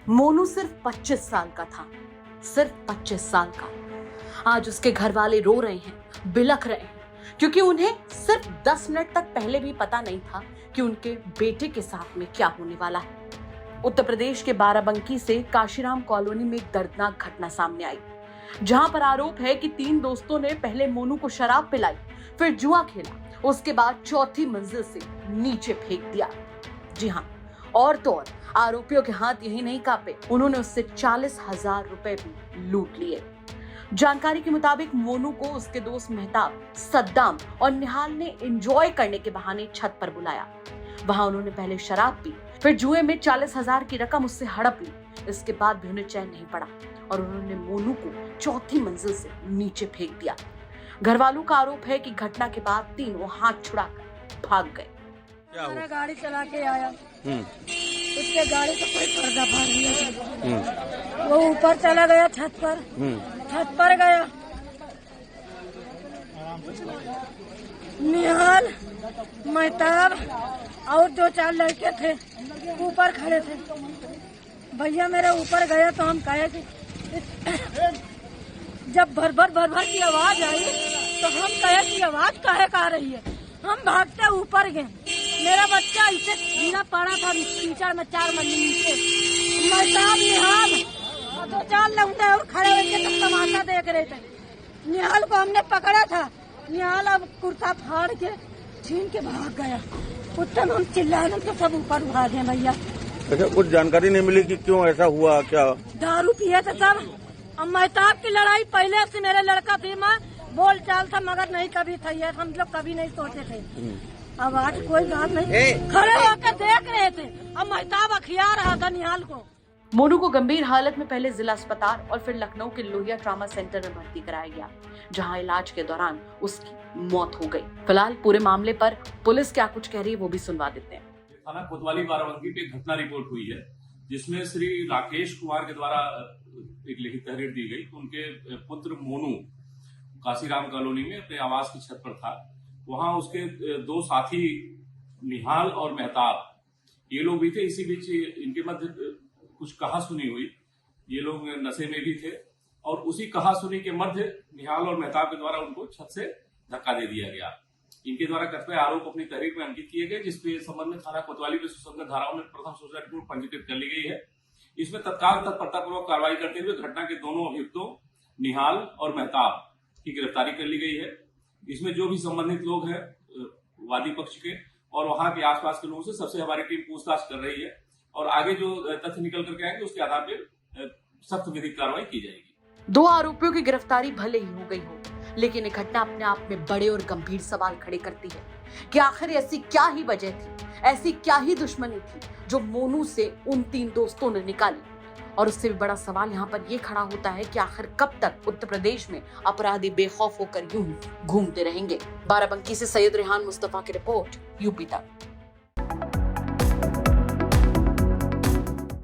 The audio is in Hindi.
मोनू सिर्फ 25 साल का था, सिर्फ 25 साल का। आज उसके घर वाले रो रहे हैं, बिलख रहे हैं, क्योंकि उन्हें सिर्फ 10 मिनट तक पहले भी पता नहीं था कि उनके बेटे के साथ में क्या होने वाला है। उत्तर प्रदेश के बाराबंकी से काशीराम कॉलोनी में एक दर्दनाक घटना सामने आई, जहां पर आरोप है कि 3 दोस्तों ने पहले मोनू को शराब पिलाई, फिर जुआ खेला, उसके बाद चौथी मंजिल से नीचे फेंक दिया। जी हाँ, और तो और आरोपियों के हाथ यही नहीं कांपे, उन्होंने उससे 40,000 रुपए भी लूट लिए। जानकारी के मुताबिक मोनू को उसके दोस्त मेहताब, सद्दाम और निहाल ने एंजॉय करने के बहाने छत पर बुलाया। वहां उन्होंने पहले शराब पी, फिर जुए में 40,000 की रकम उससे हड़प ली। इसके बाद भी उन्हें चैन नहीं पड़ा और उन्होंने मोनू को चौथी मंजिल से नीचे फेंक दिया। घर वालों का आरोप है कि घटना के बाद तीनों हाथ छुड़ाकर भाग गए। हमारा गाड़ी चला के आया, उसके गाड़ी का कोई पर्दा फाड़ दिया। वो ऊपर चला गया छत पर गया। निहाल, मेहताब और 2-4 लड़के थे ऊपर खड़े थे। भैया मेरे ऊपर गया तो हम कहे कि जब भर की आवाज आई तो हम कहे कि आवाज काहे का रही है। हम भागते ऊपर गए, मेरा बच्चा इसे गिरा पड़ा था कीचड़ में 4 मंजिल नीचे। मेहताब, निहाल और 2-4 लौंडे और खड़े होकर सब तमाशा देख रहे थे। निहाल को हमने पकड़ा था, निहाल अब कुर्ता फाड़ के छीन के भाग गया। उतने में हम चिल्लाने तो सब ऊपर भागे भैया। अच्छा, कुछ जानकारी नहीं मिली कि क्यों ऐसा हुआ? क्या दारू पिए थे सब। अब मेहताब की लड़ाई पहले से मेरे लड़का भी माँ बोल चाल था, मगर नहीं कभी था, ये हम लोग कभी नहीं सोचे थे। अब आज कोई बात नहीं, खड़े होकर देख रहे थे। अब मेहताब अखिया रहा था निहाल को। मोनू को गंभीर हालत में पहले जिला अस्पताल और फिर लखनऊ के लोहिया ट्रॉमा सेंटर में भर्ती कराया गया, जहां इलाज के दौरान उसकी मौत हो गई। फिलहाल पूरे मामले पर पुलिस क्या कुछ कह रही है वो भी सुनवा देते हैं। थाना कोतवाली बाराबंकी पे एक घटना रिपोर्ट हुई है, जिसमें श्री राकेश कुमार के द्वारा एक लिखित तहरीर दी गई। उनके पुत्र मोनू काशीराम कॉलोनी में अपने आवास की छत पर था। वहां उसके 2 साथी निहाल और मेहताब, ये लोग भी थे। इसी बीच इनके मध्य कुछ कहासुनी हुई, ये लोग नशे में भी थे और उसी कहासुनी के मध्य निहाल और मेहताब के द्वारा उनको छत से धक्का दे दिया गया। इनके द्वारा कतिपय आरोप अपनी तहरीर में अंकित किए गए, जिसके संबंध में थाना कोतवाली में सुसंगत धाराओं में प्रथम सूचना रिपोर्ट पंजीकृत कर ली गई है। इसमें तत्काल तत्परतापूर्वक कार्रवाई करते हुए घटना के दोनों अभियुक्तों निहाल और मेहताब की गिरफ्तारी कर ली गई है। इसमें जो भी संबंधित लोग हैं वादी पक्ष के और वहां के आसपास के लोगों से सबसे हमारी टीम पूछताछ कर रही है और आगे जो तथ्य निकल करके आएंगे उसके आधार पर सख्त विधिक कार्रवाई की जाएगी। 2 आरोपियों की गिरफ्तारी भले ही हो गई हो, लेकिन ये घटना अपने आप में बड़े और गंभीर सवाल खड़े करती है कि आखिर ऐसी क्या ही वजह थी, ऐसी क्या ही दुश्मनी थी जो मोनू से उन 3 दोस्तों ने निकाली। और उससे भी बड़ा सवाल यहाँ पर ये खड़ा होता है कि आखिर कब तक उत्तर प्रदेश में अपराधी बेखौफ होकर यूं घूमते रहेंगे। बाराबंकी से सैयद रेहान मुस्तफा की रिपोर्ट, यूपी तक।